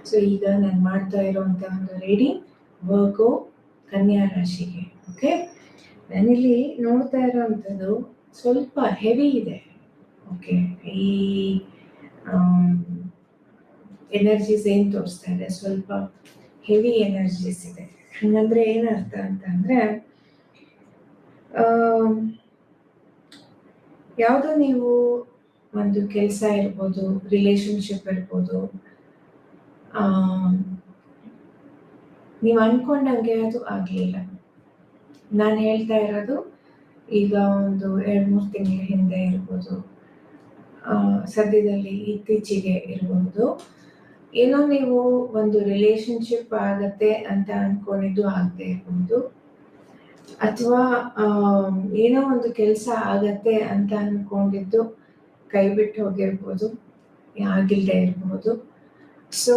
So ಈಗ ನಾನು ಮಾಡ್ತಾ ಇರೋವಂಥ ಒಂದು ರೀಡಿಂಗ್ ವರ್ಗೋ ಕನ್ಯಾ ರಾಶಿಗೆ. ಓಕೆ, ನಾನಿಲ್ಲಿ ನೋಡ್ತಾ ಇರೋವಂಥದ್ದು ಸ್ವಲ್ಪ ಹೆವಿ ಇದೆ. ಓಕೆ, ಈ ಎನರ್ಜೀಸ್ ಏನು ತೋರಿಸ್ತಾ ಇದೆ ಸ್ವಲ್ಪ ಹೆವಿ ಎನರ್ಜೀಸ್ ಇದೆ. ಹಂಗಂದ್ರೆ ಏನರ್ಥ ಅಂತಂದರೆ, ಯಾವುದೋ ನೀವು ಒಂದು ಕೆಲಸ ಇರ್ಬೋದು, ರಿಲೇಶನ್ಶಿಪ್ ಇರ್ಬೋದು, ನೀವು ಅಂದ್ಕೊಂಡಂಗೆ ಅದು ಆಗಲಿಲ್ಲ. ನಾನು ಹೇಳ್ತಾ ಇರೋದು ಈಗ ಒಂದು 2-3 ತಿಂಗಳ ಹಿಂದೆ ಇರ್ಬೋದು, ಸದ್ಯದಲ್ಲಿ ಇತ್ತೀಚೆಗೆ ಇರ್ಬೋದು. ಏನೋ ನೀವು ಒಂದು ರಿಲೇಶನ್ಶಿಪ್ ಆಗತ್ತೆ ಅಂತ ಅಂದ್ಕೊಂಡಿದ್ದು ಆಗದೆ ಇರ್ಬೋದು, ಅಥವಾ ಏನೋ ಒಂದು ಕೆಲಸ ಆಗತ್ತೆ ಅಂತ ಅಂದ್ಕೊಂಡಿದ್ದು ಕೈ ಬಿಟ್ಟು ಹೋಗಿರ್ಬೋದು, ಆಗಿಲ್ಲದೆ ಇರ್ಬೋದು. ಸೊ